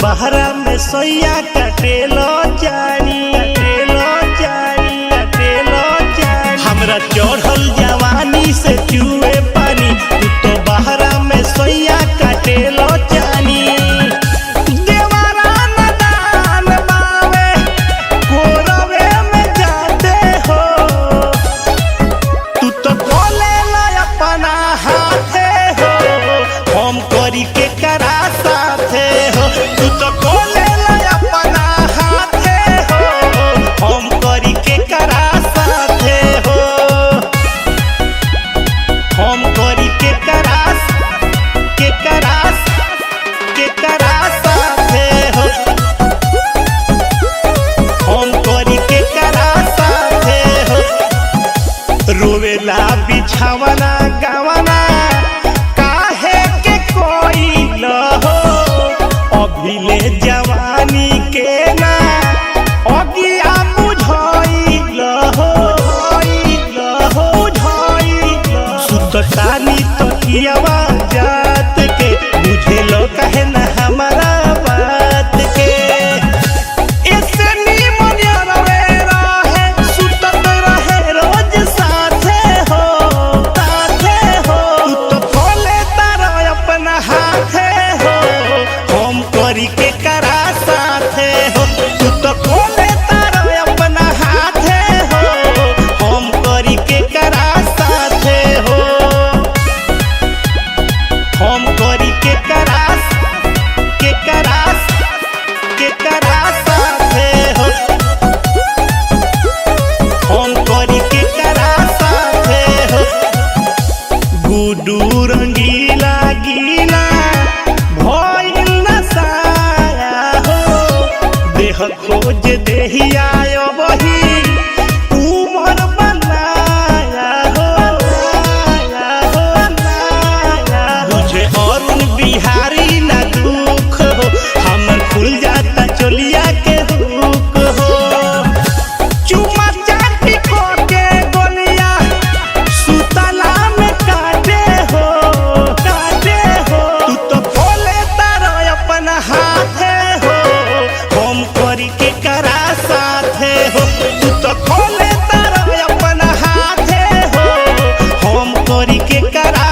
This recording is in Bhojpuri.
बहरा में सोया कटेलो जानी हमरा चढ़ल जवानी से चुए पानी। तू तो बहरा में सोया कटेलो जानी। देवरा नदान बावे कोरवे में जाते हो। तू तो बोले ला अपना हाथे हो हम करी के करा साथे हो। तू तो बोले ला अपना हाथे हो हम करी के करा साथे हो। हम करी के करा साथे हो। हम करी के करा साथे हो। रोवेला बिछावना गावना काहे के कोई न हो। अभिले जवानी के ना अगिया बुझाइल हो। सुततानी तकियावा जात के बुझे लो कहे ना हमारा बात के। ऐसे नीमन रवे रहे सुतत रहे रोज साथे हो। तू तो खोले तारा अपना हाथे हो हम करी के करा साथे हो। तू तो खोले तारा अपना हाथे हो हम करी के करा साथे हो। हम करी के करा साथे हो। हम करी के करा साथे हो। गुडू रंगीला गीला भइल नसाया हो। देह खोज देहिया बही उमर बनाया हो। बुझे अरुण बिहारी ना दुख हो हमर खुल जाता चोलिया के हुक हो। चुमा चाटी को के गोलिया सुतला में काटे हो। तू तो खोले तारा अपना हाथे हो हम करी के करा साथे हो। तू तो खोले तारा अपना हाथे हो हम करी के करा